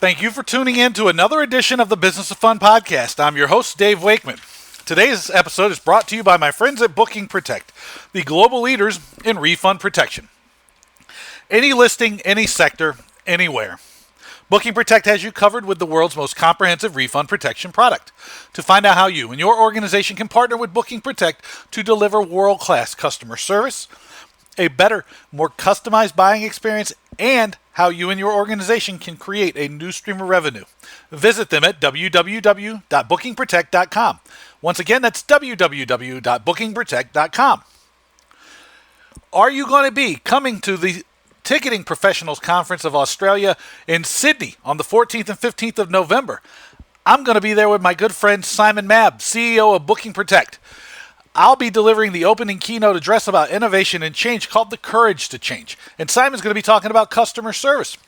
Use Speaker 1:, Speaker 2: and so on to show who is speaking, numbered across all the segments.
Speaker 1: Thank you for tuning in to another edition of the Business of Fun podcast. I'm your host, Dave Wakeman. Today's episode is brought to you by my friends at Booking Protect, the global leaders in refund protection. Any listing, any sector, anywhere. Booking Protect has you covered with the world's most comprehensive refund protection product. To find out how you and your organization can partner with Booking Protect to deliver world-class customer service, a better, more customized buying experience, and how you and your organization can create a new stream of revenue, visit them at www.bookingprotect.com. Once again, that's www.bookingprotect.com. Are you going to be coming to the Ticketing Professionals Conference of Australia in Sydney on the 14th and 15th of November? I'm going to be there with my good friend Simon Mabb, CEO of Booking Protect. I'll be delivering the opening keynote address about innovation and change called The Courage to Change. And Simon's going to be talking about customer service.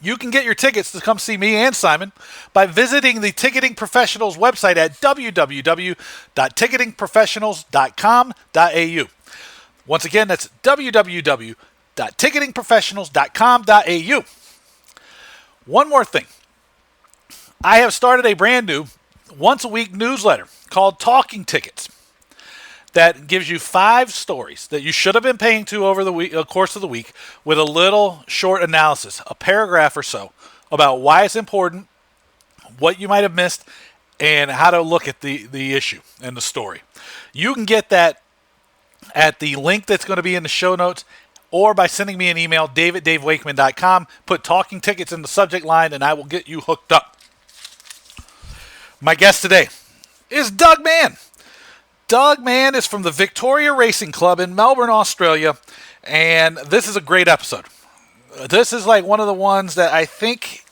Speaker 1: You can get your tickets to come see me and Simon by visiting the Ticketing Professionals website at www.ticketingprofessionals.com.au. Once again, that's www.ticketingprofessionals.com.au. One more thing. I have started a brand new once-a-week newsletter called Talking Tickets that gives you 5 stories that you should have been paying to over the course of the week with a little short analysis, a paragraph or so, about why it's important, what you might have missed, and how to look at the issue and the story. You can get that at the link that's going to be in the show notes or by sending me an email, dave@davewakeman.com. Put Talking Tickets in the subject line, and I will get you hooked up. My guest today is Doug Mann. Doug Mann is from the Victoria Racing Club in Melbourne, Australia, and this is a great episode. This is like one of the ones that I think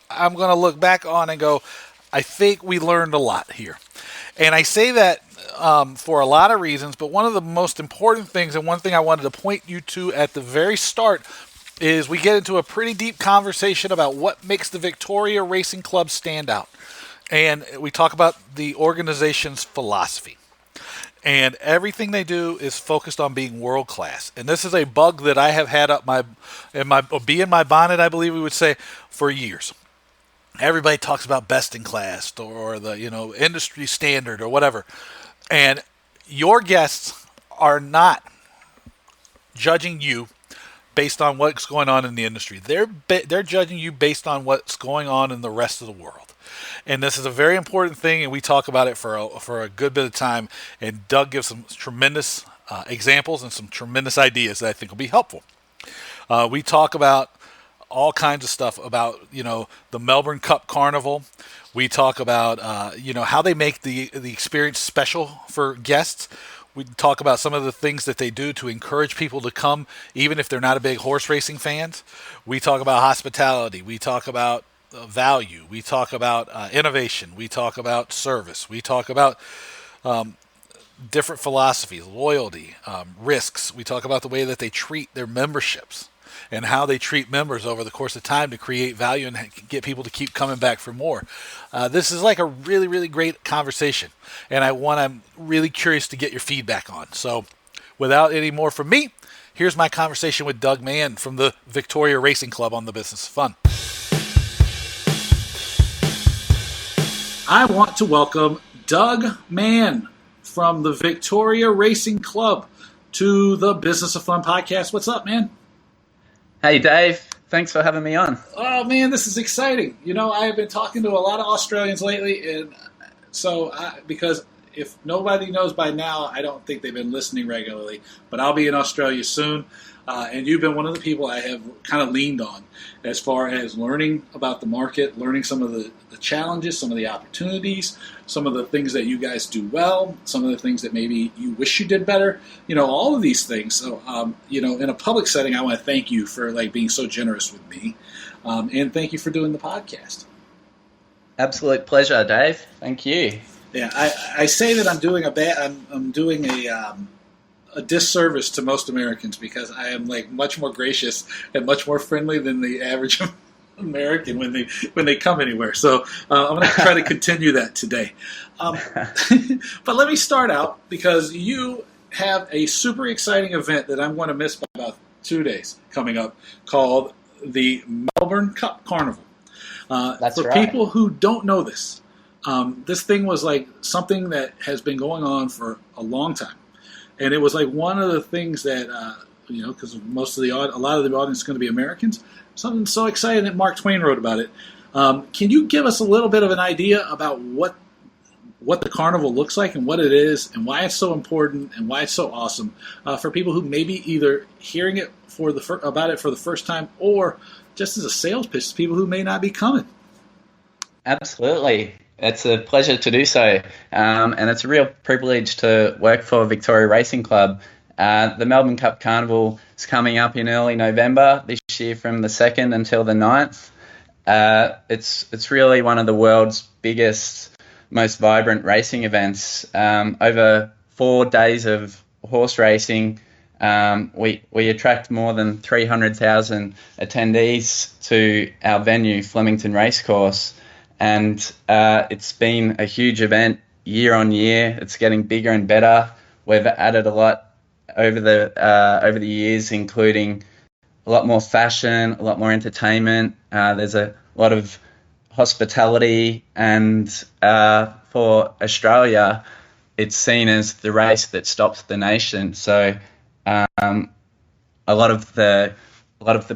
Speaker 1: I'm going to look back on and go, I think we learned a lot here. And I say that for a lot of reasons, but one of the most important things, and one thing I wanted to point you to at the very start, is we get into a pretty deep conversation about what makes the Victoria Racing Club stand out. And we talk about the organization's philosophy. And everything they do is focused on being world class. And this is a bug that I have had up in my bonnet, I believe we would say, for years. Everybody talks about best in class or the industry standard or whatever. And your guests are not judging you based on what's going on in the industry. They're judging you based on what's going on in the rest of the world. And this is a very important thing, and we talk about it for a good bit of time. And Doug gives some tremendous examples and some tremendous ideas that I think will be helpful. We talk about all kinds of stuff about the Melbourne Cup Carnival. We talk about how they make the experience special for guests. We talk about some of the things that they do to encourage people to come, even if they're not a big horse racing fans. We talk about hospitality. We talk about value. We talk about innovation. We talk about service. We talk about different philosophies, loyalty, risks. We talk about the way that they treat their memberships and how they treat members over the course of time to create value and get people to keep coming back for more. This is like a really, really great conversation, and I'm really curious to get your feedback on. So without any more from me, here's my conversation with Doug Mann from the Victoria Racing Club on the Business of Fun. I want to welcome Doug Mann from the Victoria Racing Club to the Business of Fun podcast. What's up, man?
Speaker 2: Hey, Dave. Thanks for having me on.
Speaker 1: Oh, man, this is exciting. I have been talking to a lot of Australians lately, and so because if nobody knows by now, I don't think they've been listening regularly, but I'll be in Australia soon. And you've been one of the people I have kind of leaned on as far as learning about the market, learning some of the challenges, some of the opportunities, some of the things that you guys do well, some of the things that maybe you wish you did better, all of these things. So, in a public setting, I want to thank you for being so generous with me. And thank you for doing the podcast.
Speaker 2: Absolute pleasure, Dave. Thank you.
Speaker 1: Yeah, I say that I'm doing I'm doing a disservice to most Americans because I am much more gracious and much more friendly than the average American when they come anywhere. So I'm going to try to continue that today. But let me start out because you have a super exciting event that I'm going to miss by about 2 days coming up called the Melbourne Cup Carnival.
Speaker 2: That's
Speaker 1: For
Speaker 2: right.
Speaker 1: people who don't know this, this thing was like something that has been going on for a long time, and it was like one of the things that because a lot of the audience is going to be Americans. Something so exciting that Mark Twain wrote about it. Can you give us a little bit of an idea about what the carnival looks like and what it is and why it's so important and why it's so awesome for people who may be either hearing it about it for the first time or just as a sales pitch to people who may not be coming?
Speaker 2: Absolutely. It's a pleasure to do so. And it's a real privilege to work for Victoria Racing Club. The Melbourne Cup Carnival is coming up in early November this year from the 2nd until the 9th. It's really one of the world's biggest, most vibrant racing events. Over 4 days of horse racing, we attract more than 300,000 attendees to our venue, Flemington Racecourse, and it's been a huge event year on year. It's getting bigger and better. We've added a lot over the years, including a lot more fashion, a lot more entertainment. There's a lot of hospitality, and for Australia, it's seen as the race that stops the nation. So a lot of the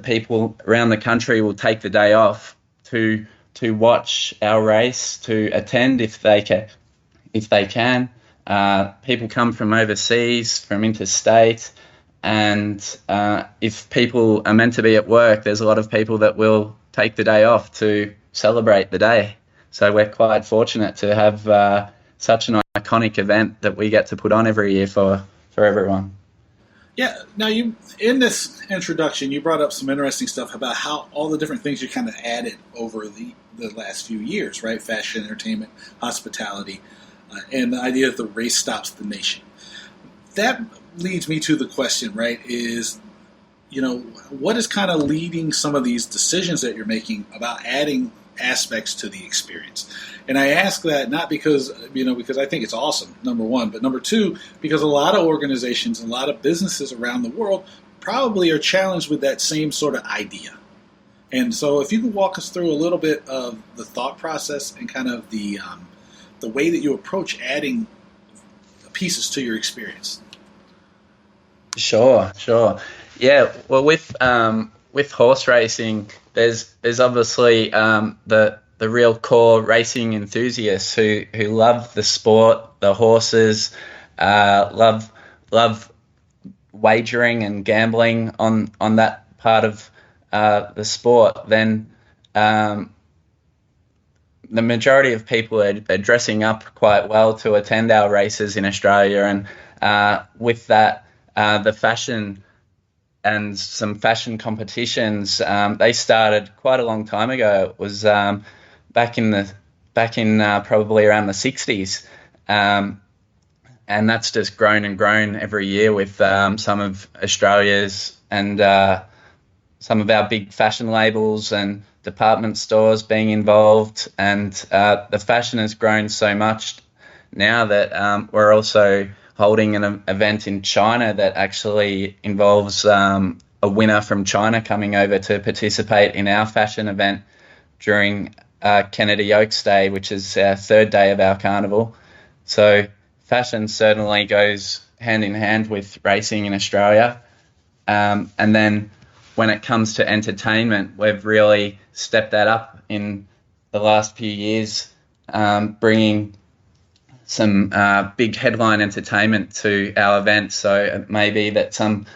Speaker 2: people around the country will take the day off to watch our race, to attend if they can. People come from overseas, from interstate, and if people are meant to be at work, there's a lot of people that will take the day off to celebrate the day. So we're quite fortunate to have such an iconic event that we get to put on every year for everyone.
Speaker 1: Yeah. Now, you in this introduction, you brought up some interesting stuff about how all the different things you kind of added over the last few years, right? Fashion, entertainment, hospitality, and the idea that the race stops the nation. That leads me to the question, right? Is what is kind of leading some of these decisions that you're making about adding aspects to the experience? And I ask that not because I think it's awesome, number one, but number two, because a lot of organizations, a lot of businesses around the world probably are challenged with that same sort of idea. And so if you could walk us through a little bit of the thought process and kind of the way that you approach adding pieces to your experience.
Speaker 2: Sure. Yeah, well, with horse racing, there's obviously the real core racing enthusiasts who love the sport, the horses, love wagering and gambling on that part of the sport. Then the majority of people are dressing up quite well to attend our races in Australia, and with that, the fashion and some fashion competitions, they started quite a long time ago. It was back in probably around the 60s, and that's just grown and grown every year with some of Australia's and some of our big fashion labels and department stores being involved, and the fashion has grown so much now that we're also holding an event in China that actually involves a winner from China coming over to participate in our fashion event during Kennedy Oaks Day, which is our 3rd day of our carnival. So fashion certainly goes hand in hand with racing in Australia. And then when it comes to entertainment, we've really stepped that up in the last few years, bringing some big headline entertainment to our events. So it may be that some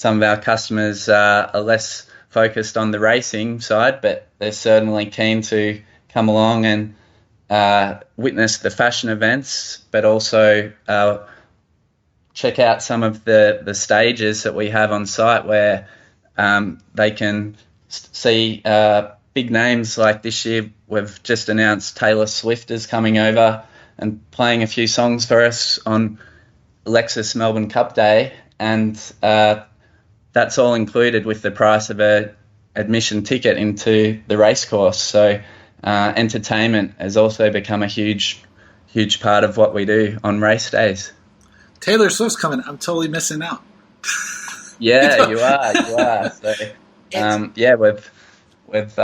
Speaker 2: of our customers are less focused on the racing side, but they're certainly keen to come along and witness the fashion events, but also check out some of the stages that we have on site where they can see big names. Like this year, we've just announced Taylor Swift is coming over and playing a few songs for us on Lexus Melbourne Cup Day, and that's all included with the price of a admission ticket into the racecourse. So entertainment has also become a huge part of what we do on race days.
Speaker 1: Taylor Swift's coming. I'm totally missing out.
Speaker 2: Yeah, you are. So, we've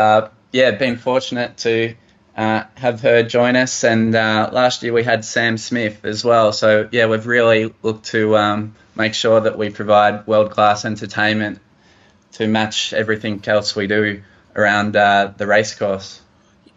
Speaker 2: yeah, been fortunate to have her join us, and last year we had Sam Smith as well. So yeah, we've really looked to make sure that we provide world-class entertainment to match everything else we do around the racecourse.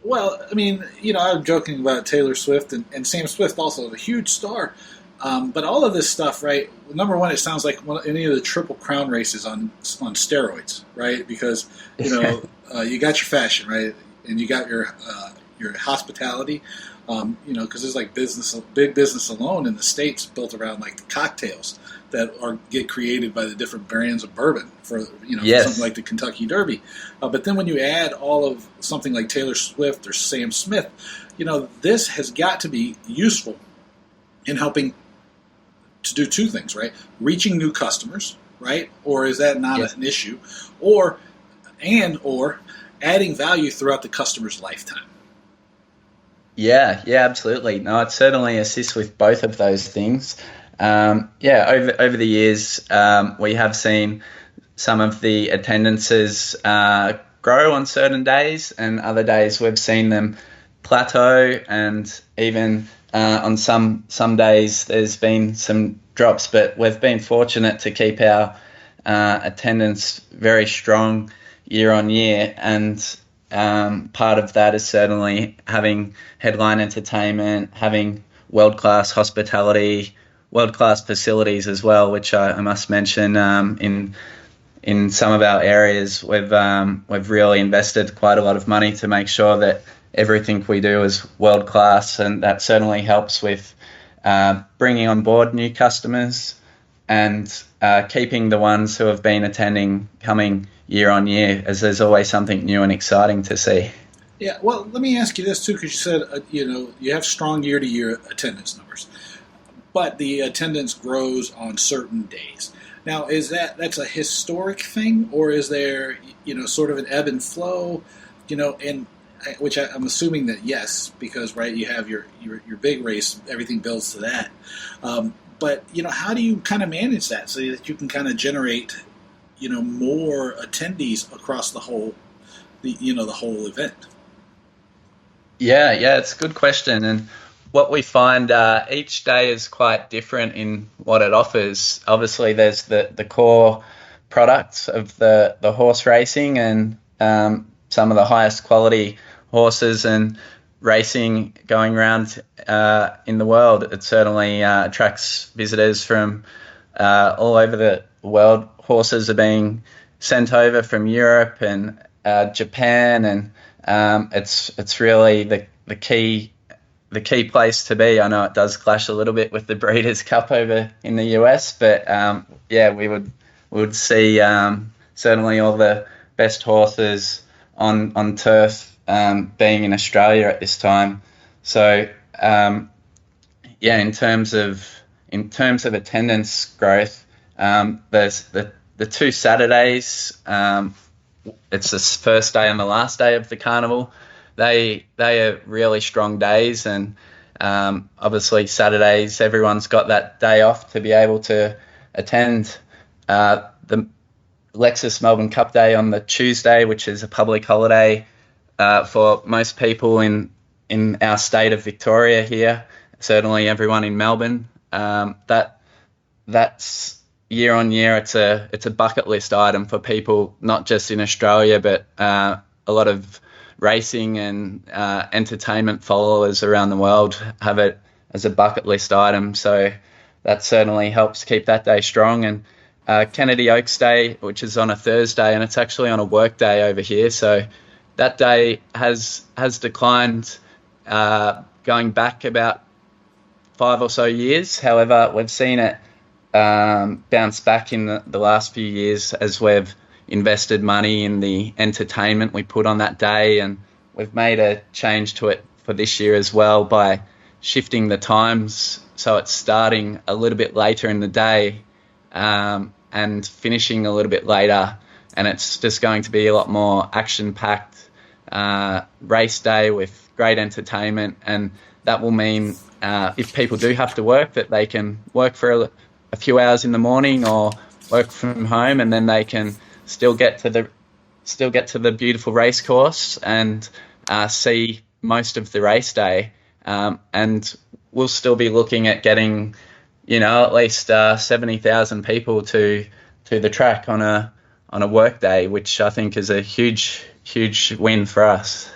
Speaker 1: Well, I mean, I'm joking about Taylor Swift and Sam Swift, also a huge star. But all of this stuff, right? Number one, it sounds like any of the Triple Crown races on steroids, right? Because you got your fashion, right, and you got your hospitality. Because there's like big business alone in the States built around like the cocktails that get created by the different brands of bourbon for
Speaker 2: Yes.
Speaker 1: something like the Kentucky Derby. But then when you add all of something like Taylor Swift or Sam Smith, this has got to be useful in helping to do two things, right? Reaching new customers, right? Or is that not
Speaker 2: Yes.
Speaker 1: an issue? Or adding value throughout the customer's lifetime.
Speaker 2: Yeah, absolutely. No, it certainly assists with both of those things. Over the years, we have seen some of the attendances grow on certain days, and other days we've seen them plateau, and even on some days there's been some drops. But we've been fortunate to keep our attendance very strong year on year, and part of that is certainly having headline entertainment, having world-class hospitality, world-class facilities as well, which I must mention in some of our areas we've really invested quite a lot of money to make sure that everything we do is world-class, and that certainly helps with bringing on board new customers and keeping the ones who have been attending coming year on year, as there's always something new and exciting to see.
Speaker 1: Yeah, well, let me ask you this too, because you said you have strong year-to-year attendance numbers, but the attendance grows on certain days. Now, that's a historic thing, or is there sort of an ebb and flow, and which I'm assuming that yes, because right, you have your big race, everything builds to that. But how do you kind of manage that so that you can kind of generate more attendees across the whole event?
Speaker 2: Yeah, it's a good question. And what we find each day is quite different in what it offers. Obviously, there's the core products of the horse racing, and some of the highest quality horses and racing going around in the world. It certainly attracts visitors from all over the world. Horses are being sent over from Europe and Japan, and it's really the key place to be. I know it does clash a little bit with the Breeders' Cup over in the US, but we would see certainly all the best horses on turf being in Australia at this time. So in terms of attendance growth, there's the two Saturdays. It's the first day and the last day of the carnival. They are really strong days, and obviously Saturdays everyone's got that day off to be able to attend the Lexus Melbourne Cup Day on the Tuesday, which is a public holiday for most people in our state of Victoria here. Certainly everyone in Melbourne. That's year on year. It's a bucket list item for people, not just in Australia, but a lot of racing and entertainment followers around the world have it as a bucket list item. So that certainly helps keep that day strong. And Kennedy Oaks Day, which is on a Thursday, and it's actually on a work day over here. So that day has declined going back about 5 or so years. However, we've seen it bounce back in the last few years as we've invested money in the entertainment we put on that day, and we've made a change to it for this year as well by shifting the times so it's starting a little bit later in the day and finishing a little bit later, and it's just going to be a lot more action-packed race day with great entertainment. And that will mean if people do have to work, that they can work for a few hours in the morning or work from home, and then they can still get to still get to the beautiful race course and see most of the race day. And we'll still be looking at getting, at least 70,000 people to the track on a work day, which I think is a huge win for us.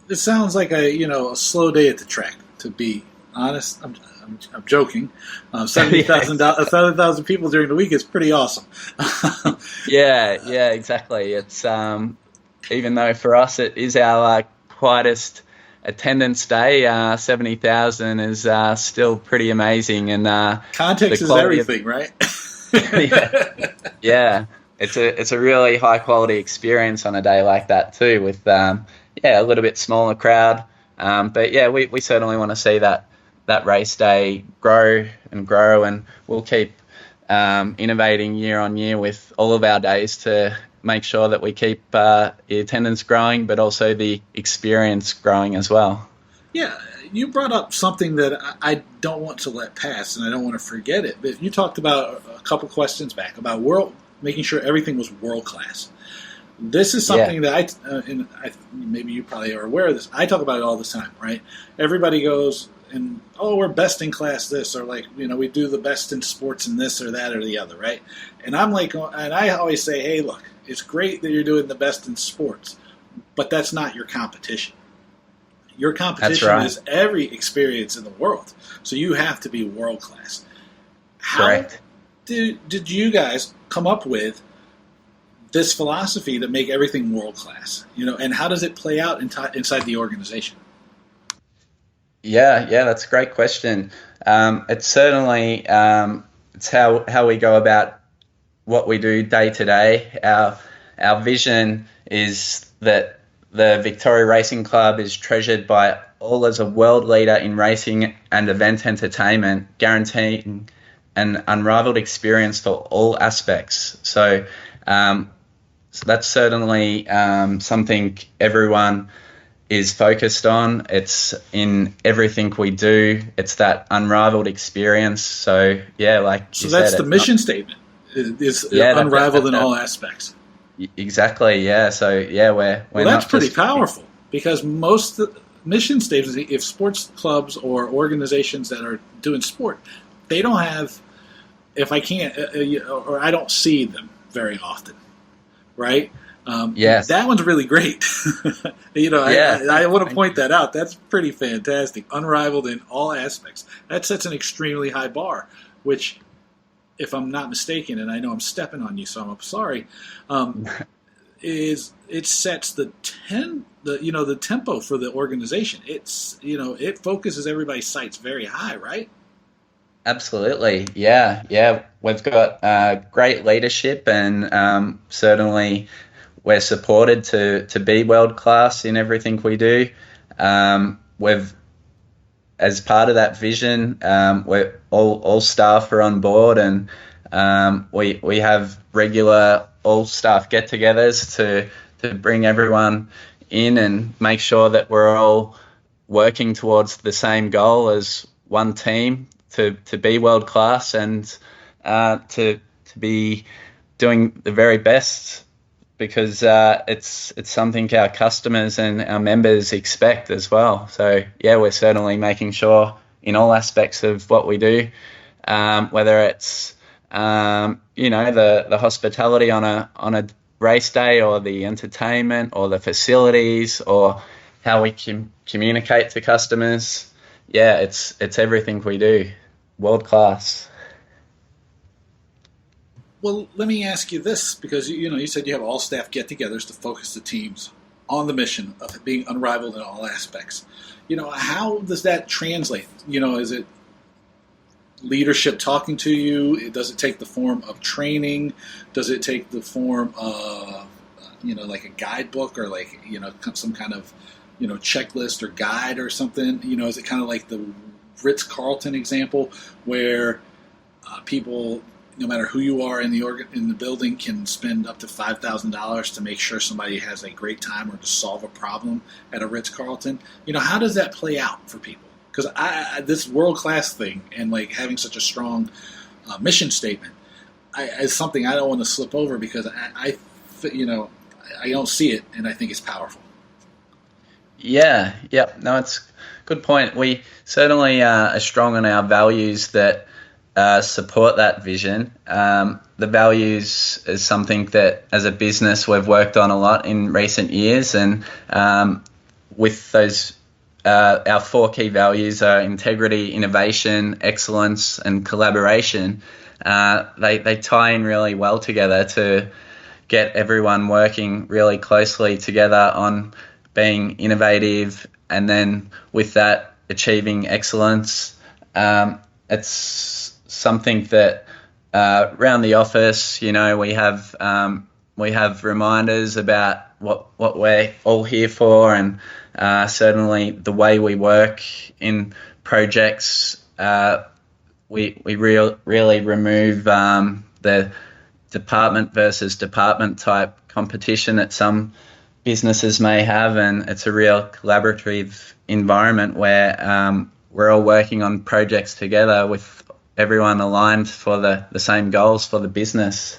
Speaker 1: It sounds like a slow day at the track. To be honest, I'm joking. 70,000 people during the week is pretty awesome.
Speaker 2: Yeah, exactly. It's even though for us it is our quietest attendance day, 70,000 is still pretty amazing. And
Speaker 1: context is everything, right?
Speaker 2: Yeah. It's a really high quality experience on a day like that too, with a little bit smaller crowd. But yeah, we certainly want to see that race day grow, and we'll keep innovating year on year with all of our days to make sure that we keep the attendance growing, but also the experience growing as well.
Speaker 1: Yeah, you brought up something that I don't want to let pass, and I don't want to forget it. But you talked about a couple questions back about making sure everything was world class. This is something that maybe you probably are aware of this. I talk about it all the time, right? Everybody goes and, we're best in class this, or we do the best in sports in this or that or the other, right? And I'm like, and I always say, hey, look, it's great that you're doing the best in sports, but that's not your competition. Your competition is every experience in the world. So you have to be world class. How did you guys come up with this philosophy to make everything world class? And how does it play out inside the organization?
Speaker 2: Yeah, that's a great question. It's certainly it's how we go about what we do day to day. Our vision is that the Victoria Racing Club is treasured by all as a world leader in racing and event entertainment, guaranteeing an unrivaled experience for all aspects. So that's certainly something everyone is focused on. It's in everything we do. It's that unrivaled experience. So
Speaker 1: that's the mission statement. Is unrivaled in all aspects.
Speaker 2: Exactly. Yeah. So we're
Speaker 1: that's pretty powerful, because most mission statements, if sports clubs or organizations that are doing sport, they don't have. If I can't, or I don't see them very often, right?
Speaker 2: Yes.
Speaker 1: That one's really great. I want to point that out. That's pretty fantastic. Unrivaled in all aspects. That sets an extremely high bar, which, if I'm not mistaken, and I know I'm stepping on you, so I'm sorry, it sets the tempo for the organization. It's it focuses everybody's sights very high, right?
Speaker 2: Absolutely, yeah. We've got great leadership, and certainly we're supported to be world class in everything we do. We've, as part of that vision, we're all staff are on board, and we have regular all staff get-togethers to bring everyone in and make sure that we're all working towards the same goal as one team to be world class, and to be doing the very best, because it's something our customers and our members expect as well. So we're certainly making sure in all aspects of what we do, whether it's the hospitality on a race day, or the entertainment, or the facilities, or how we can communicate to customers. It's everything we do, world class.
Speaker 1: Well, let me ask you this, because you said you have all staff get-togethers to focus the teams on the mission of being unrivaled in all aspects. How does that translate? Is it leadership talking to you? Does it take the form of training? Does it take the form of like a guidebook, or some kind of checklist or guide or something? Is it kind of like the Ritz-Carlton example, where people, no matter who you are in the building, can spend up to $5,000 to make sure somebody has a great time or to solve a problem at a Ritz-Carlton? How does that play out for people? Because this world-class thing, and having such a strong mission statement, is something I don't want to slip over, because I don't see it, and I think it's powerful.
Speaker 2: Yeah, yep. No, it's a good point. We certainly are strong on our values that support that vision. The values is something that, as a business, we've worked on a lot in recent years, and with those, our four key values are integrity, innovation, excellence, and collaboration. They tie in really well together to get everyone working really closely together on being innovative, and then with that, achieving excellence. It's something that around the office, we have reminders about what we're all here for, and certainly the way we work in projects. We really remove the department versus department type competition that some businesses may have, and it's a real collaborative environment where we're all working on projects together with everyone aligned for the same goals for the business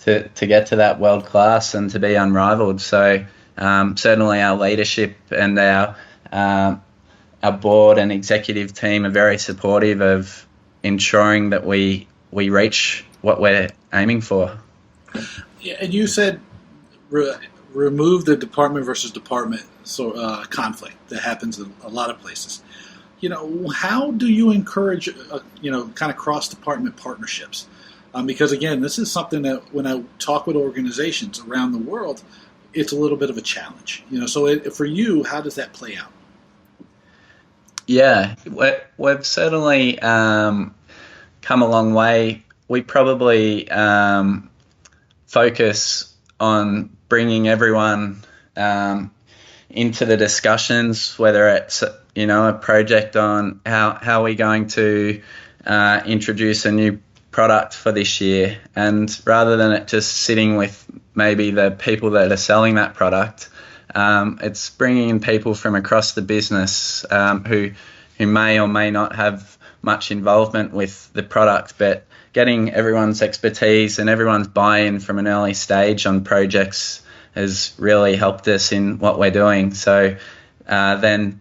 Speaker 2: to get to that world class and to be unrivaled. So certainly our leadership and our board and executive team are very supportive of ensuring that we reach what we're aiming for.
Speaker 1: Yeah, and you said remove the department versus department conflict that happens in a lot of places. How do you encourage kind of cross department partnerships? Because again, this is something that when I talk with organizations around the world, it's a little bit of a challenge. So for you, how does that play out?
Speaker 2: Yeah, we've certainly come a long way. We probably focus on bringing everyone into the discussions, whether it's a project on how we're going to introduce a new product for this year, and rather than it just sitting with maybe the people that are selling that product, it's bringing in people from across the business who may or may not have much involvement with the product, but getting everyone's expertise and everyone's buy-in from an early stage on projects has really helped us in what we're doing. So then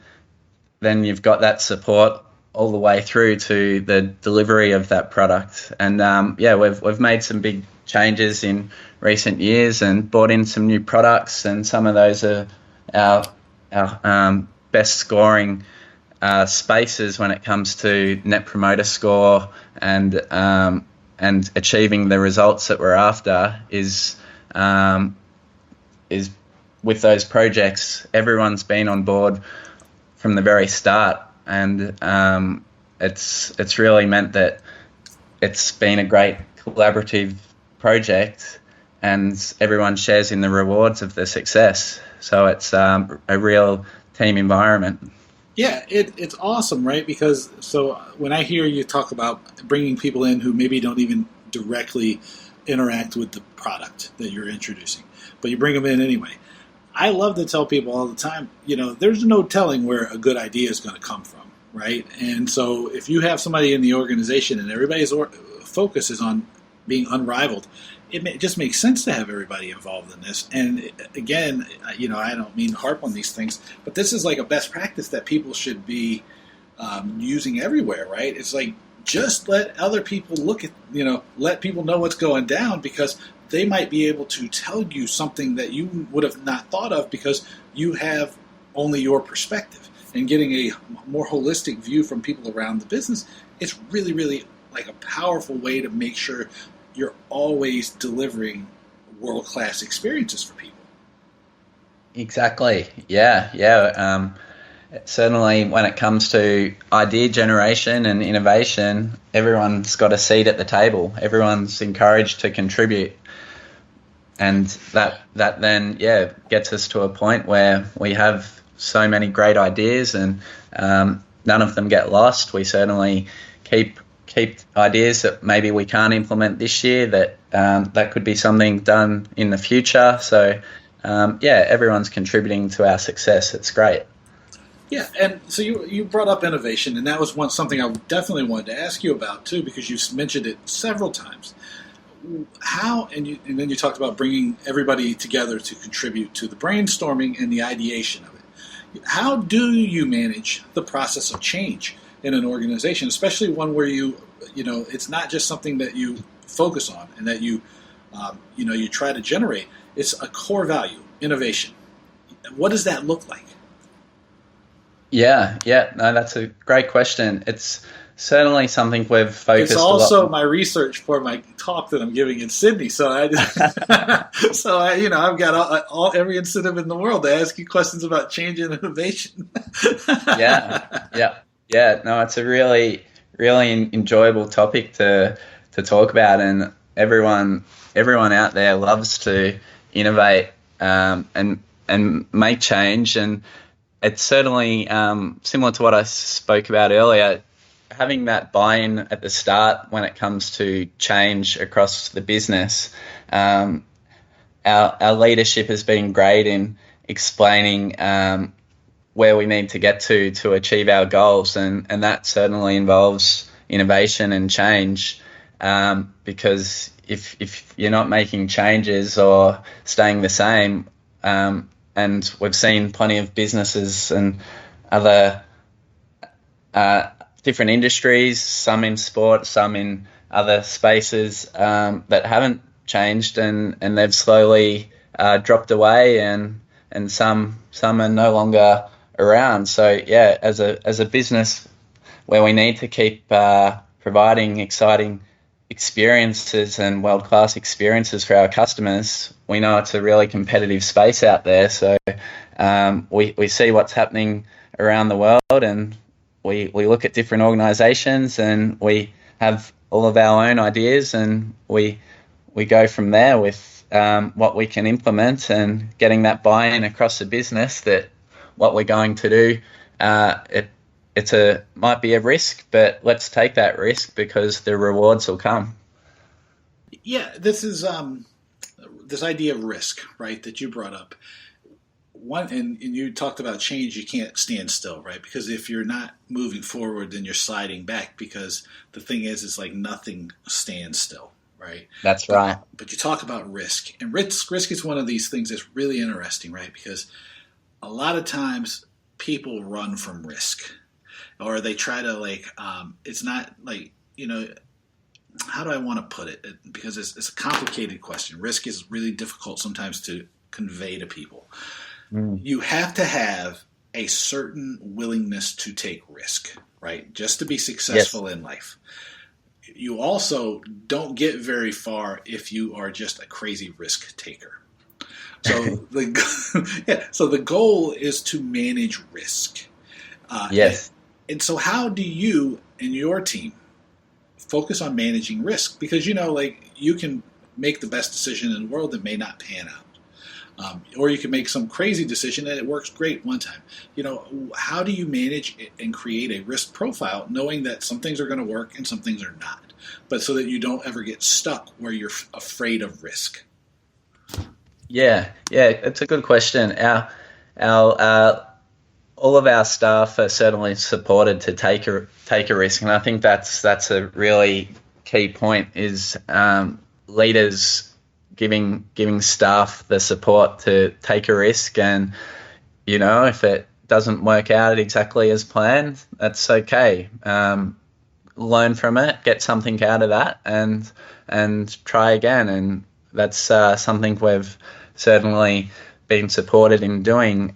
Speaker 2: you've got that support all the way through to the delivery of that product. And we've made some big changes in recent years and brought in some new products, and some of those are our best scoring spaces when it comes to Net Promoter Score and achieving the results that we're after is with those projects. Everyone's been on board from the very start, and it's really meant that it's been a great collaborative project, and everyone shares in the rewards of the success. So it's a real team environment.
Speaker 1: Yeah, it's awesome, right? Because so when I hear you talk about bringing people in who maybe don't even directly interact with the product that you're introducing, but you bring them in anyway. I love to tell people all the time, there's no telling where a good idea is going to come from, right? And so if you have somebody in the organization and everybody's focus is on being unrivaled, it just makes sense to have everybody involved in this. And again, I don't mean to harp on these things, but this is like a best practice that people should be using everywhere, right? It's like, just let other people look at, let people know what's going down, because they might be able to tell you something that you would have not thought of because you have only your perspective. And getting a more holistic view from people around the business is really, really like a powerful way to make sure you're always delivering world-class experiences for people.
Speaker 2: Exactly. Yeah. Certainly when it comes to idea generation and innovation, everyone's got a seat at the table. Everyone's encouraged to contribute. And that then, gets us to a point where we have so many great ideas, and none of them get lost. We certainly keep ideas that maybe we can't implement this year, that could be something done in the future. So, everyone's contributing to our success. It's great.
Speaker 1: Yeah, and so you brought up innovation, and that was something I definitely wanted to ask you about too, because you mentioned it several times. how and then you talked about bringing everybody together to contribute to the brainstorming and the ideation of it. How do you manage the process of change in an organization, especially one where it's not just something that you focus on and that you try to generate. It's a core value, innovation. What does that look like?
Speaker 2: Yeah, no, that's a great question. It's certainly something we've focused
Speaker 1: It's
Speaker 2: a lot.
Speaker 1: also my research for my talk that I'm giving in Sydney. So I've got every incentive in the world to ask you questions about change and innovation.
Speaker 2: Yeah. No, it's a really, really enjoyable topic to talk about, and everyone out there loves to innovate and make change. And it's certainly similar to what I spoke about earlier. Having that buy-in at the start when it comes to change across the business. Our leadership has been great in explaining where we need to get to achieve our goals, and that certainly involves innovation and change, because if you're not making changes or staying the same, and we've seen plenty of businesses and other different industries, some in sport, some in other spaces, that haven't changed, and they've slowly dropped away, and some are no longer around. So yeah, as a business where we need to keep providing exciting experiences and world-class experiences for our customers, we know it's a really competitive space out there. So we see what's happening around the world, and we look at different organizations, and we have all of our own ideas, and we go from there with what we can implement, and getting that buy-in across the business that what we're going to do, it might be a risk, but let's take that risk because the rewards will come.
Speaker 1: Yeah, this is this idea of risk, right, that you brought up. And you talked about change. You can't stand still, right? Because if you're not moving forward, then you're sliding back. Because the thing is, it's like nothing stands still, right?
Speaker 2: That's right.
Speaker 1: But you talk about risk, and risk is one of these things that's really interesting, right? Because a lot of times people run from risk, or they try to it's not how do I want to put it? Because it's a complicated question. Risk is really difficult sometimes to convey to people. You have to have a certain willingness to take risk, right? Just to be successful in life. You also don't get very far if you are just a crazy risk taker. So the goal is to manage risk.
Speaker 2: Yes.
Speaker 1: And so how do you and your team focus on managing risk? Because you can make the best decision in the world that may not pan out. Or you can make some crazy decision and it works great one time. How do you manage it and create a risk profile knowing that some things are going to work and some things are not, but so that you don't ever get stuck where you're afraid of risk?
Speaker 2: Yeah, it's a good question. Our all of our staff are certainly supported to take a risk, and I think that's a really key point, is leaders giving staff the support to take a risk. And if it doesn't work out exactly as planned, that's okay. Learn from it, get something out of that, and try again. And that's something we've certainly been supported in doing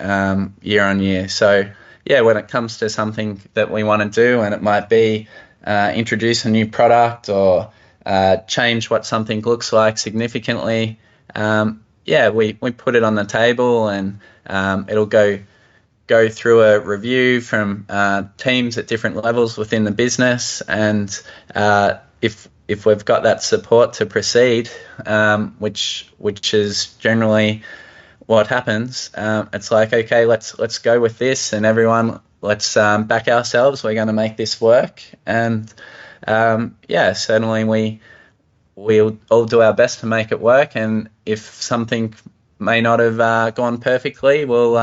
Speaker 2: year on year. So yeah, when it comes to something that we want to do, and it might be introduce a new product or change what something looks like significantly, we put it on the table, and it'll go through a review from teams at different levels within the business, and if we've got that support to proceed, which is generally what happens, it's like, okay, let's go with this, and everyone, let's back ourselves. We're going to make this work, and certainly we'll all do our best to make it work. And if something may not have gone perfectly, we'll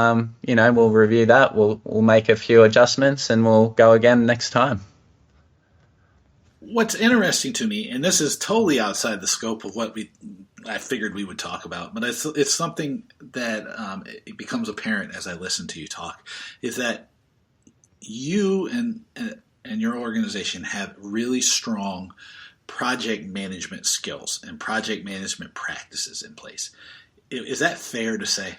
Speaker 2: we'll review that. We'll make a few adjustments, and we'll go again next time.
Speaker 1: What's interesting to me, and this is totally outside the scope of what I figured we would talk about, but it's something that it becomes apparent as I listen to you talk, is that you and your organization have really strong project management skills and project management practices in place. Is that fair to say?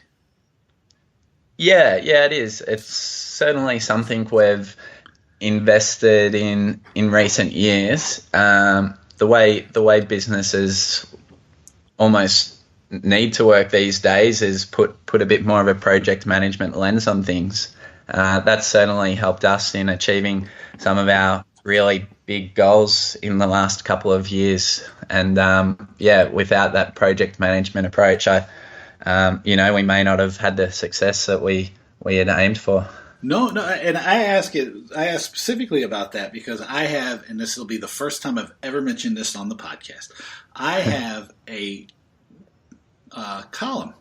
Speaker 2: Yeah, it is. It's certainly something we've invested in recent years. The way businesses almost need to work these days is put a bit more of a project management lens on things. That's certainly helped us in achieving some of our really big goals in the last couple of years. And without that project management approach, we may not have had the success that we had aimed for.
Speaker 1: No, and I ask specifically about that because I have, and this will be the first time I've ever mentioned this on the podcast. I have a column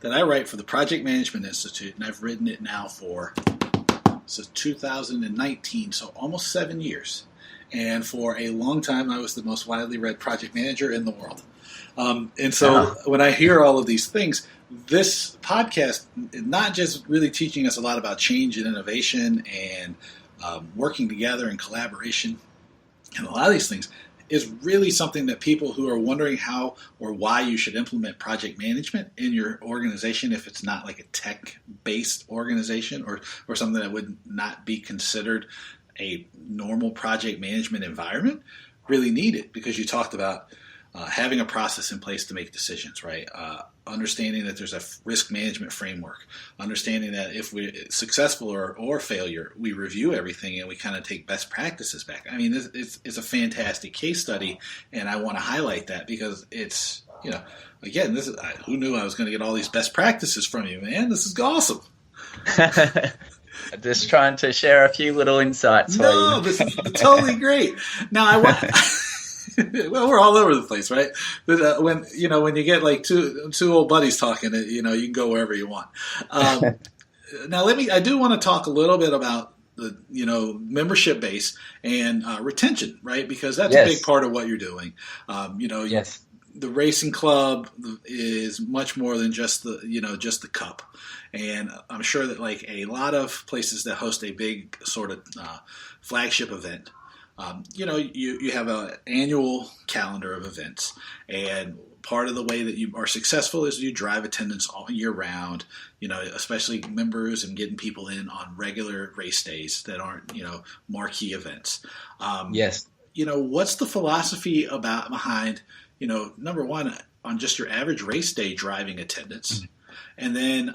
Speaker 1: that I write for the Project Management Institute, and I've written it now for since 2019, so almost 7 years. And for a long time, I was the most widely read project manager in the world. And so when I hear all of these things, this podcast is not just really teaching us a lot about change and innovation and working together and collaboration and a lot of these things, is really something that people who are wondering how or why you should implement project management in your organization, if it's not like a tech-based organization or something that would not be considered a normal project management environment, really need it, because you talked about having a process in place to make decisions, right? Understanding that there's a risk management framework, understanding that if we're successful or failure, we review everything and we kind of take best practices back. I mean, it's a fantastic case study, and I want to highlight that because it's, again, who knew I was going to get all these best practices from you, man? This is awesome.
Speaker 2: Just trying to share a few little insights for you.
Speaker 1: No, this is totally great. Now, I want... Well, we're all over the place, right? But when you get like two old buddies talking, you can go wherever you want. Now, I do want to talk a little bit about the membership base and retention, right? Because that's a big part of what you're doing.
Speaker 2: Yes.
Speaker 1: The racing club is much more than just the cup, and I'm sure that like a lot of places that host a big sort of flagship event. You have an annual calendar of events, and part of the way that you are successful is you drive attendance all year round, especially members and getting people in on regular race days that aren't, marquee events.
Speaker 2: Yes.
Speaker 1: What's the philosophy behind, number one, on just your average race day driving attendance, and then,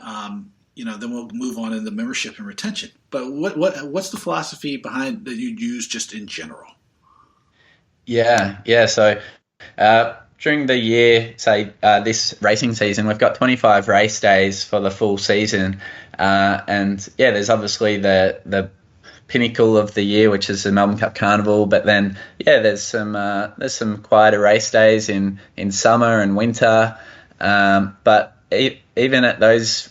Speaker 1: then we'll move on into membership and retention. But what's the philosophy behind that you'd use just in general?
Speaker 2: Yeah. So during the year, say this racing season, we've got 25 race days for the full season, and there's obviously the pinnacle of the year, which is the Melbourne Cup Carnival. But then there's some quieter race days in summer and winter. But even at those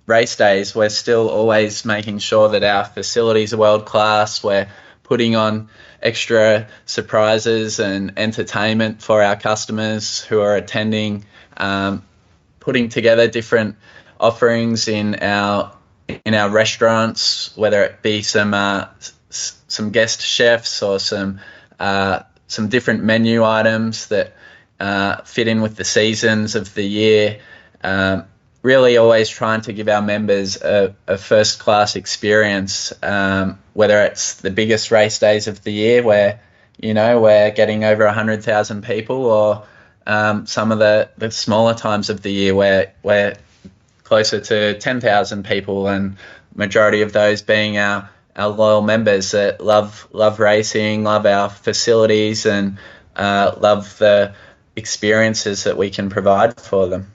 Speaker 2: race days, we're still always making sure that our facilities are world class. We're putting on extra surprises and entertainment for our customers who are attending, putting together different offerings in our restaurants, whether it be some guest chefs or some different menu items that fit in with the seasons of the year. Really always trying to give our members a first-class experience, whether it's the biggest race days of the year where, we're getting over 100,000 people, or some of the smaller times of the year where we're closer to 10,000 people, and majority of those being our loyal members that love racing, love our facilities, and love the experiences that we can provide for them.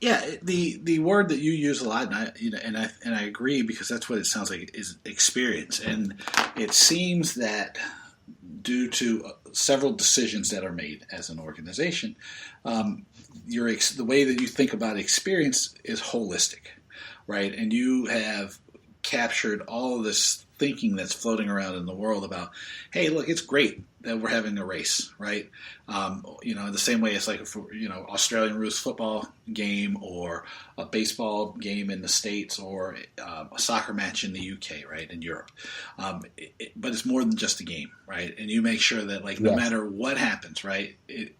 Speaker 1: Yeah, the word that you use a lot, and I agree, because that's what it sounds like, is experience. And it seems that due to several decisions that are made as an organization, the way that you think about experience is holistic, right? And you have captured all of this thinking that's floating around in the world about, hey, look, it's great that we're having a race, right? In the same way it's like Australian rules football game or a baseball game in the States or a soccer match in the UK, right, in Europe. But it's more than just a game, right? And you make sure that no matter what happens, right, in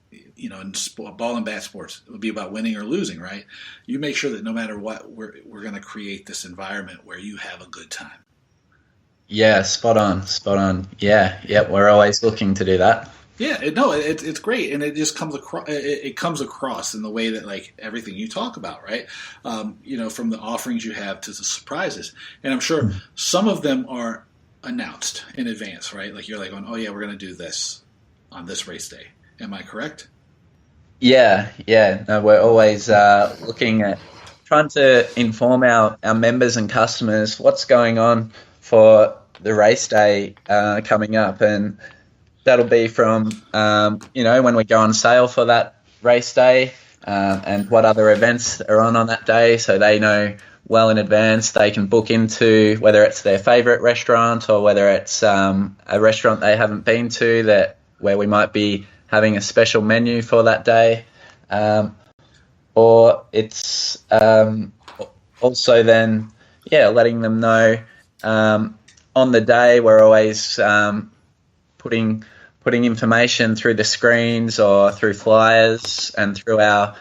Speaker 1: ball and bat sports, it would be about winning or losing, right? You make sure that no matter what, we're going to create this environment where you have a good time.
Speaker 2: Yeah, spot on. Yeah, we're always looking to do that.
Speaker 1: Yeah, it's great, and it just comes across. It comes across in the way that everything you talk about, right? From the offerings you have to the surprises, and I'm sure some of them are announced in advance, right? Like you're going, oh yeah, we're going to do this on this race day. Am I correct?
Speaker 2: Yeah. No, we're always looking at trying to inform our members and customers what's going on for the race day coming up, and that'll be from when we go on sale for that race day, and what other events are on that day, so they know well in advance. They can book into whether it's their favourite restaurant or whether it's a restaurant they haven't been to where we might be having a special menu for that day, or it's also then letting them know. On the day, we're always putting information through the screens or through flyers and through our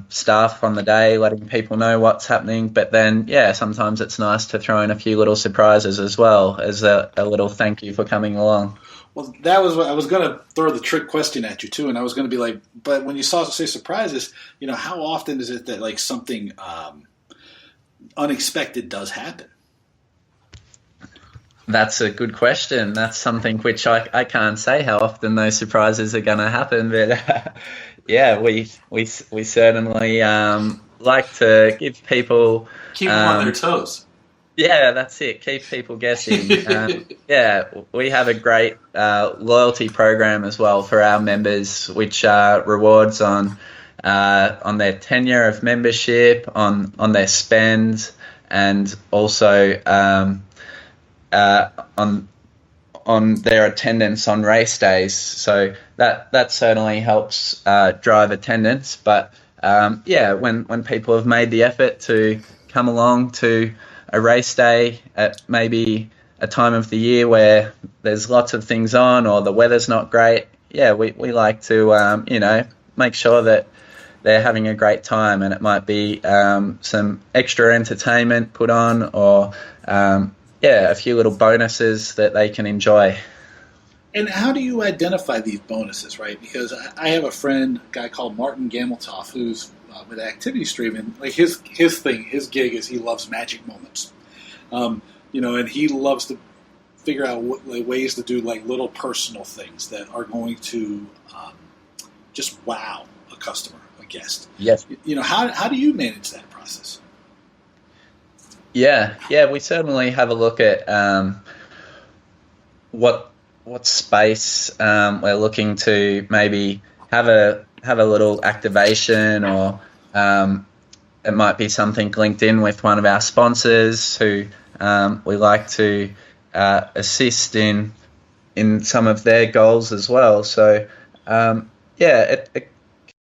Speaker 2: staff on the day, letting people know what's happening. But then, sometimes it's nice to throw in a few little surprises as well as a little thank you for coming along.
Speaker 1: Well, that was what I was going to throw the trick question at you too, and I was going to be but when you say surprises, how often is it that something unexpected does happen?
Speaker 2: That's a good question. That's something which I can't say how often those surprises are going to happen, but we certainly like to give people
Speaker 1: keep them on their toes.
Speaker 2: Yeah, that's it. Keep people guessing. We have a great loyalty program as well for our members, which rewards on their tenure of membership, on their spend, and also on their attendance on race days. So that certainly helps drive attendance. But when people have made the effort to come along to a race day at maybe a time of the year where there's lots of things on or the weather's not great, we like to make sure that they're having a great time, and it might be some extra entertainment put on or a few little bonuses that they can enjoy.
Speaker 1: And how do you identify these bonuses, right? Because I have a friend, a guy called Martin Gameltoff, who's with Activity Stream, and his gig is he loves magic moments, and he loves to figure out ways to do little personal things that are going to just wow a customer, a guest.
Speaker 2: Yes.
Speaker 1: How do you manage that process?
Speaker 2: Yeah, we certainly have a look at what space we're looking to maybe have a little activation, or it might be something linked in with one of our sponsors who we like to assist in some of their goals as well. So it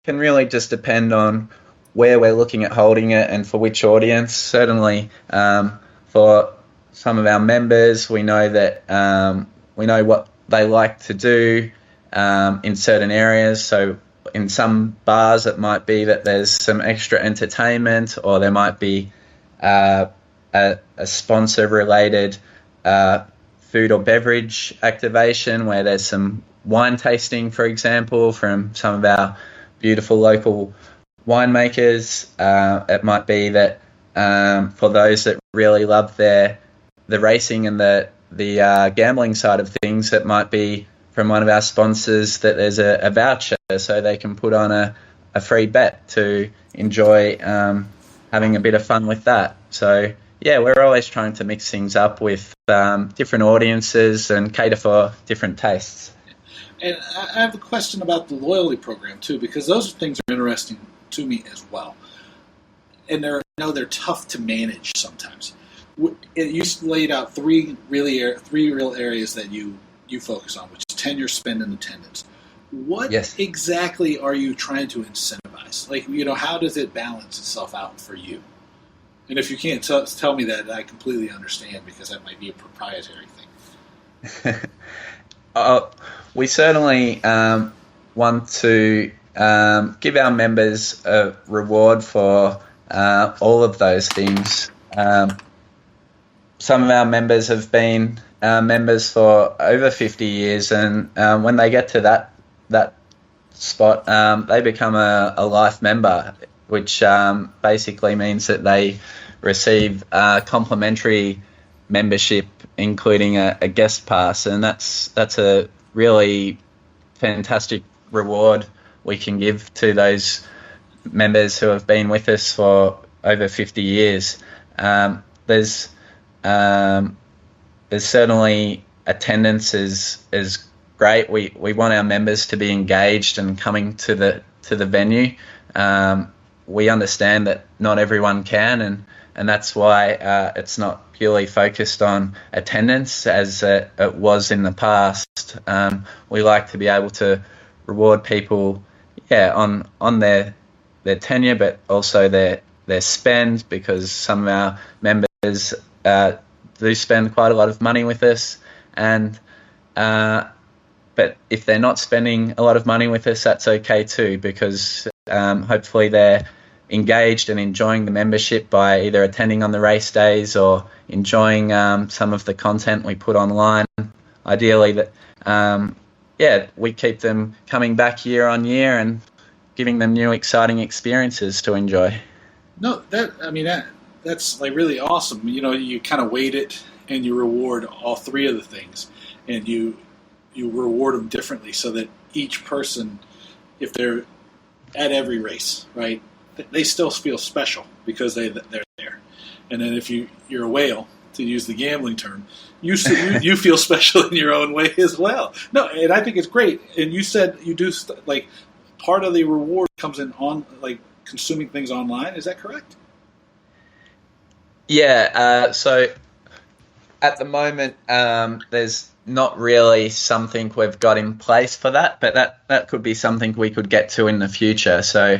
Speaker 2: can really just depend on where we're looking at holding it and for which audience. Certainly for some of our members, we know that we know what they like to do in certain areas. So in some bars, it might be that there's some extra entertainment, or there might be a sponsor-related food or beverage activation where there's some wine tasting, for example, from some of our beautiful local winemakers. It might be that for those that really love the racing and the gambling side of things, it might be from one of our sponsors that there's a voucher so they can put on a free bet to enjoy having a bit of fun with that. So we're always trying to mix things up with different audiences and cater for different tastes.
Speaker 1: And I have a question about the loyalty program too, because those things are interesting to me as well. And I know they're tough to manage sometimes. You laid out three real areas that you focus on, which is tenure, spend, and attendance. What
Speaker 2: Yes.
Speaker 1: exactly are you trying to incentivize? Like, how does it balance itself out for you? And if you can't tell me that, I completely understand, because that might be a proprietary thing.
Speaker 2: We certainly want to give our members a reward for all of those things. Some of our members have been members for over 50 years, and when they get to that spot, they become a life member, which basically means that they receive complimentary membership, including a guest pass, and that's a really fantastic reward we can give to those members who have been with us for over 50 years. There's certainly attendance is great. We want our members to be engaged and coming to the venue. We understand that not everyone can, and that's why it's not purely focused on attendance as it was in the past. We like to be able to reward people, on their tenure, but also their spend, because some of our members do spend quite a lot of money with us, and but if they're not spending a lot of money with us, that's okay too, because hopefully they're engaged and enjoying the membership by either attending on the race days or enjoying some of the content we put online. Ideally, that we keep them coming back year on year and giving them new exciting experiences to enjoy.
Speaker 1: No, that's like really awesome. You kind of weight it and you reward all three of the things, and you reward them differently so that each person, if they're at every race, right, they still feel special because they're there. And then if you're a whale, to use the gambling term, you feel special in your own way as well. No, and I think it's great. And you said you do like part of the reward comes in on like consuming things online. Is that correct?
Speaker 2: Yeah. So at the moment, there's not really something we've got in place for that, but that could be something we could get to in the future. So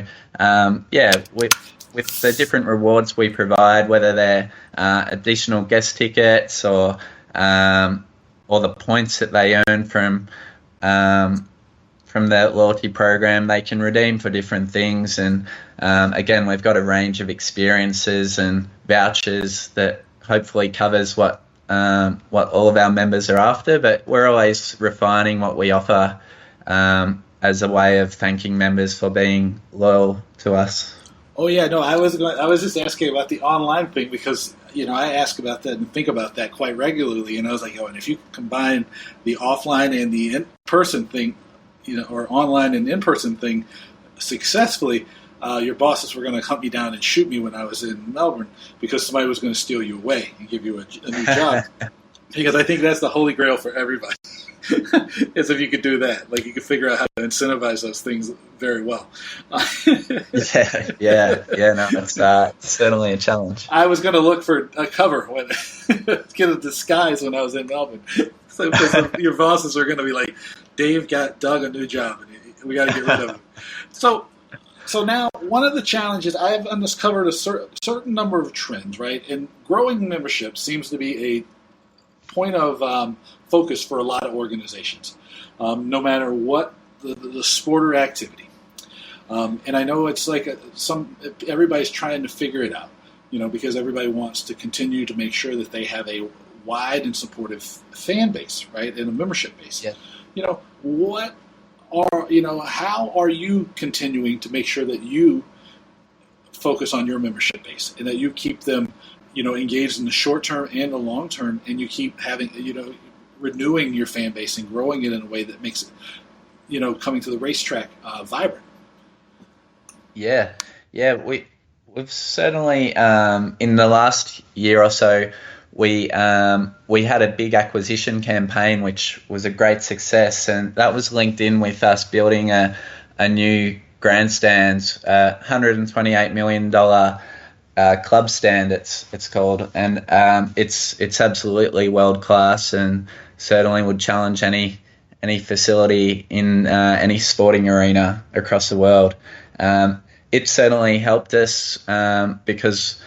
Speaker 2: with the different rewards we provide, whether they're additional guest tickets or the points that they earn from the loyalty program, they can redeem for different things. And again, we've got a range of experiences and vouchers that hopefully covers what all of our members are after, but we're always refining what we offer as a way of thanking members for being loyal to us.
Speaker 1: Oh yeah, no, I was just asking about the online thing because I ask about that and think about that quite regularly, and I was like, and if you combine the offline and the in-person thing, or online and in-person thing successfully, your bosses were going to hunt me down and shoot me when I was in Melbourne because somebody was going to steal you away and give you a new job. Because I think that's the holy grail for everybody. Is if you could do that, like you could figure out how to incentivize those things very well.
Speaker 2: No, that's certainly a challenge.
Speaker 1: I was going to look for a cover get a disguise when I was in Melbourne. So your bosses are going to be like, Dave got Doug a new job, and we got to get rid of him. So now, one of the challenges, I've uncovered a certain number of trends, right? And growing membership seems to be a point of focus for a lot of organizations, no matter what the sport or activity. And I know it's like everybody's trying to figure it out, because everybody wants to continue to make sure that they have a wide and supportive fan base, right, and a membership base.
Speaker 2: Yeah.
Speaker 1: How are you continuing to make sure that you focus on your membership base and that you keep them, engaged in the short term and the long term, and you keep having, renewing your fan base and growing it in a way that makes it, coming to the racetrack vibrant?
Speaker 2: Yeah, we've certainly in the last year or so, we had a big acquisition campaign, which was a great success, and that was linked in with us building a new grandstand, $128 million club stand. It's called, and it's absolutely world class, and certainly would challenge any facility in any sporting arena across the world. It certainly helped us because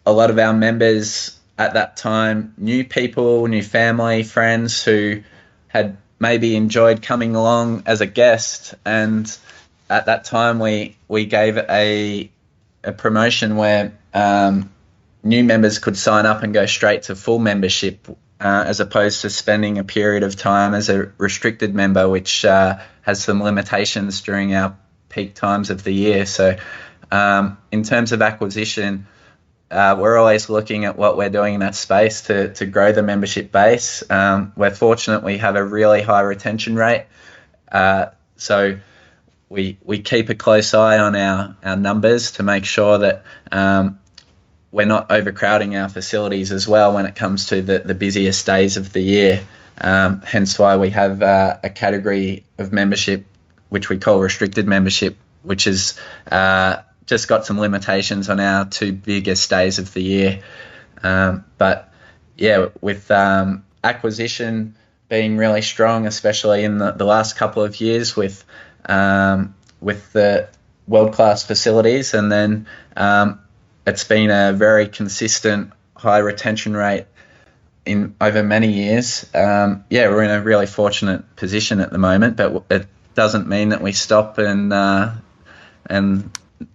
Speaker 2: a lot of our members at that time knew people, knew family, friends who had maybe enjoyed coming along as a guest, and at that time we gave a promotion where new members could sign up and go straight to full membership as opposed to spending a period of time as a restricted member, which has some limitations during our peak times of the year. So in terms of acquisition, we're always looking at what we're doing in that space to grow the membership base. We're fortunate we have a really high retention rate. So we keep a close eye on our numbers to make sure that we're not overcrowding our facilities as well when it comes to the busiest days of the year. Hence why we have a category of membership which we call restricted membership, which is just got some limitations on our 2 biggest days of the year. But yeah, with acquisition being really strong, especially in the last couple of years with the world-class facilities, and then it's been a very consistent high retention rate in over many years. We're in a really fortunate position at the moment, but it doesn't mean that we stop and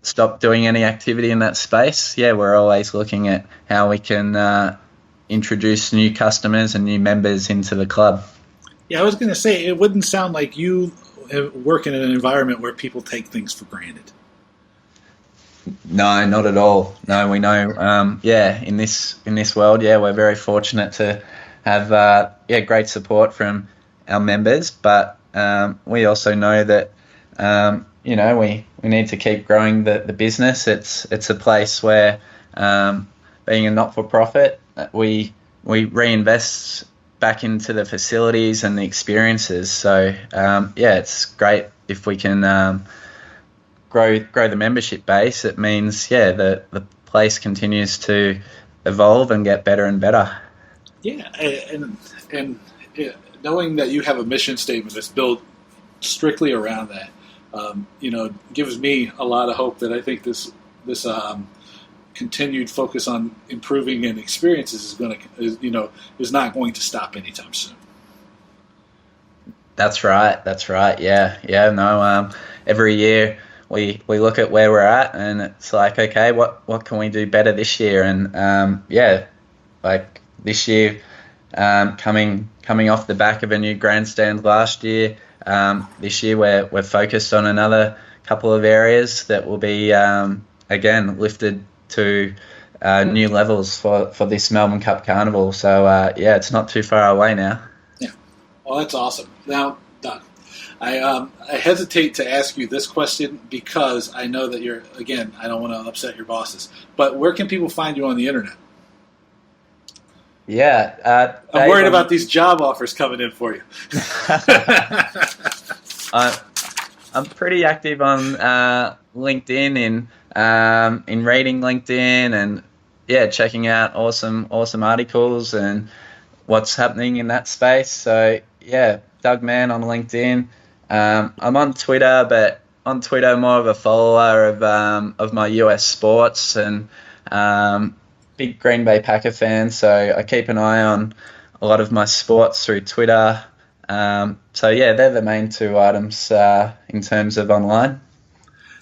Speaker 2: stop doing any activity in that space. Yeah, we're always looking at how we can introduce new customers and new members into the club.
Speaker 1: Yeah, I was going to say, it wouldn't sound like you work in an environment where people take things for granted.
Speaker 2: No, not at all. No, we know. In this world, we're very fortunate to have great support from our members, but we also know that we need to keep growing the business. It's a place where being a not-for-profit, we reinvest back into the facilities and the experiences. So it's great if we can grow the membership base. It means the place continues to evolve and get better and better.
Speaker 1: Yeah, and knowing that you have a mission statement that's built strictly around that, gives me a lot of hope that I think this continued focus on improving and experiences is not going to stop anytime soon.
Speaker 2: That's right. Yeah. No. Every year we look at where we're at, and it's like, okay, what can we do better this year? And like this year, coming off the back of a new grandstand last year. This year we're focused on another couple of areas that will be again lifted to new levels for this Melbourne Cup Carnival. So it's not too far away now.
Speaker 1: Yeah, well, that's awesome. Now, Doug, I hesitate to ask you this question because I know that I don't want to upset your bosses, but where can people find you on the internet?
Speaker 2: Yeah,
Speaker 1: I'm worried about these job offers coming in for you.
Speaker 2: I'm pretty active on LinkedIn in reading LinkedIn and checking out awesome articles and what's happening in that space. So Doug Mann on LinkedIn. I'm on Twitter, but on Twitter more of a follower of my US sports and big Green Bay Packer fan, so I keep an eye on a lot of my sports through Twitter. They're the main 2 items in terms of online.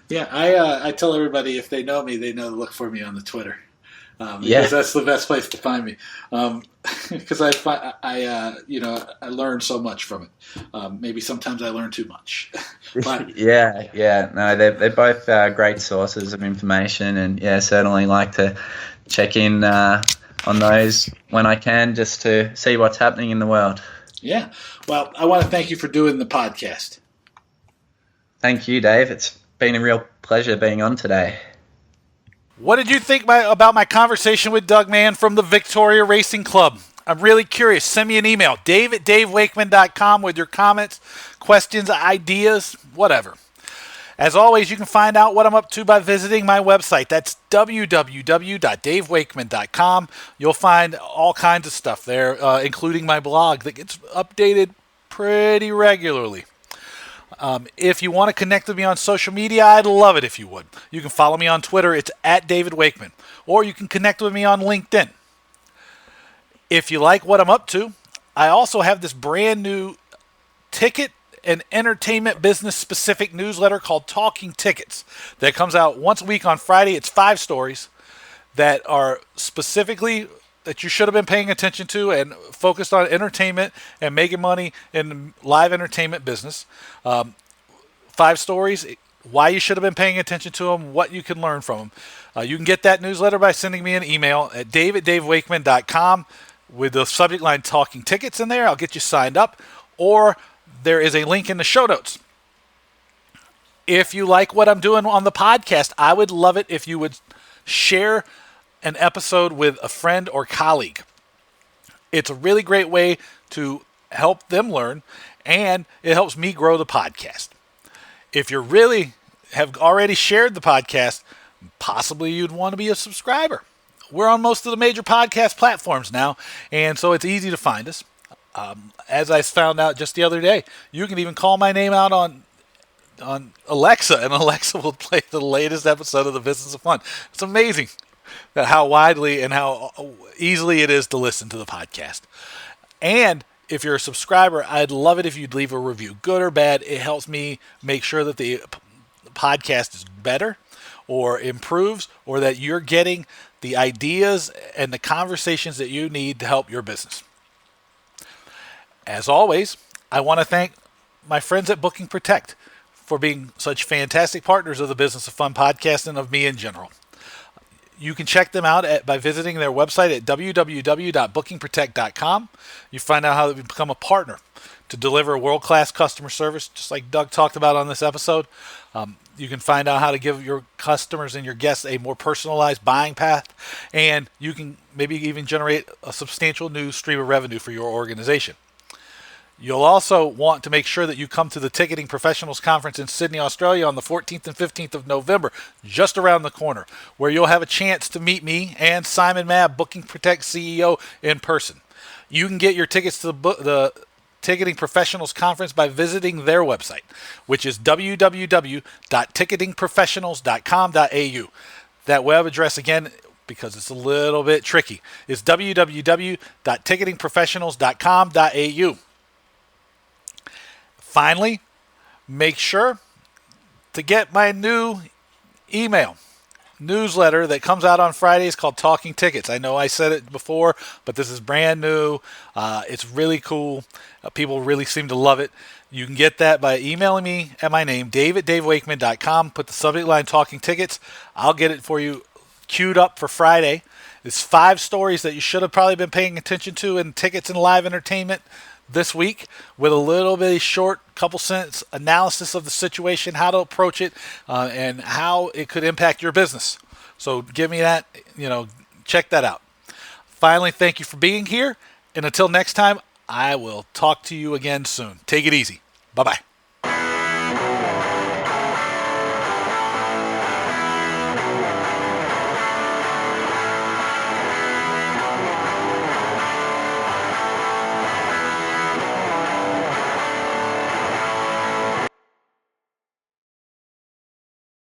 Speaker 2: Yeah,
Speaker 1: I tell everybody if they know me, they know to look for me on the Twitter. Because that's the best place to find me. Because I learn so much from it. Maybe sometimes I learn too much. But
Speaker 2: no, they're both great sources of information, and certainly like to check in on those when I can, just to see what's happening in the world.
Speaker 1: Yeah. Well, I want to thank you for doing the podcast.
Speaker 2: Thank you, Dave. It's been a real pleasure being on today.
Speaker 1: What did you think about my conversation with Doug Mann from the Victoria Racing Club? I'm really curious. Send me an email, dave@davewakeman.com, with your comments, questions, ideas, whatever. As always, you can find out what I'm up to by visiting my website. That's www.davewakeman.com. You'll find all kinds of stuff there, including my blog that gets updated pretty regularly. If you want to connect with me on social media, I'd love it if you would. You can follow me on Twitter. It's at David Wakeman. Or you can connect with me on LinkedIn. If you like what I'm up to, I also have this brand new ticket and entertainment business specific newsletter called Talking Tickets that comes out once a week on Friday. It's 5 stories that are specifically that you should have been paying attention to and focused on entertainment and making money in the live entertainment business. 5 stories, why you should have been paying attention to them, what you can learn from them. You can get that newsletter by sending me an email at dave@davewakeman.com with the subject line Talking Tickets in there. I'll get you signed up, or there is a link in the show notes. If you like what I'm doing on the podcast, I would love it if you would share an episode with a friend or colleague. It's a really great way to help them learn, and it helps me grow the podcast. If you really have already shared the podcast, possibly you'd want to be a subscriber. We're on most of the major podcast platforms now, and so it's easy to find us. As I found out just the other day, you can even call my name out on Alexa, and Alexa will play the latest episode of The Business of Fun. It's amazing how widely and how easily it is to listen to the podcast. And if you're a subscriber, I'd love it if you'd leave a review, good or bad. It helps me make sure that the podcast is better or improves, or that you're getting the ideas and the conversations that you need to help your business. As always, I want to thank my friends at Booking Protect for being such fantastic partners of the Business of Fun podcast and of me in general. You can check them out by visiting their website at www.bookingprotect.com. You find out how to become a partner to deliver world-class customer service, just like Doug talked about on this episode. You can find out how to give your customers and your guests a more personalized buying path, and you can maybe even generate a substantial new stream of revenue for your organization. You'll also want to make sure that you come to the Ticketing Professionals Conference in Sydney, Australia on the 14th and 15th of November, just around the corner, where you'll have a chance to meet me and Simon Mabb, Booking Protect CEO, in person. You can get your tickets to the Ticketing Professionals Conference by visiting their website, which is www.ticketingprofessionals.com.au. That web address, again, because it's a little bit tricky, is www.ticketingprofessionals.com.au. Finally, make sure to get my new email newsletter that comes out on Fridays called Talking Tickets. I know I said it before, but this is brand new. It's really cool. People really seem to love it. You can get that by emailing me at my name, dave@davewakeman.com. Put the subject line Talking Tickets. I'll get it for you queued up for Friday. It's 5 stories that you should have probably been paying attention to in tickets and live entertainment this week, with a little bit short couple sentence analysis of the situation, how to approach it, and how it could impact your business. So give me that, check that out. Finally, thank you for being here, and until next time, I will talk to you again soon. Take it easy. Bye-bye.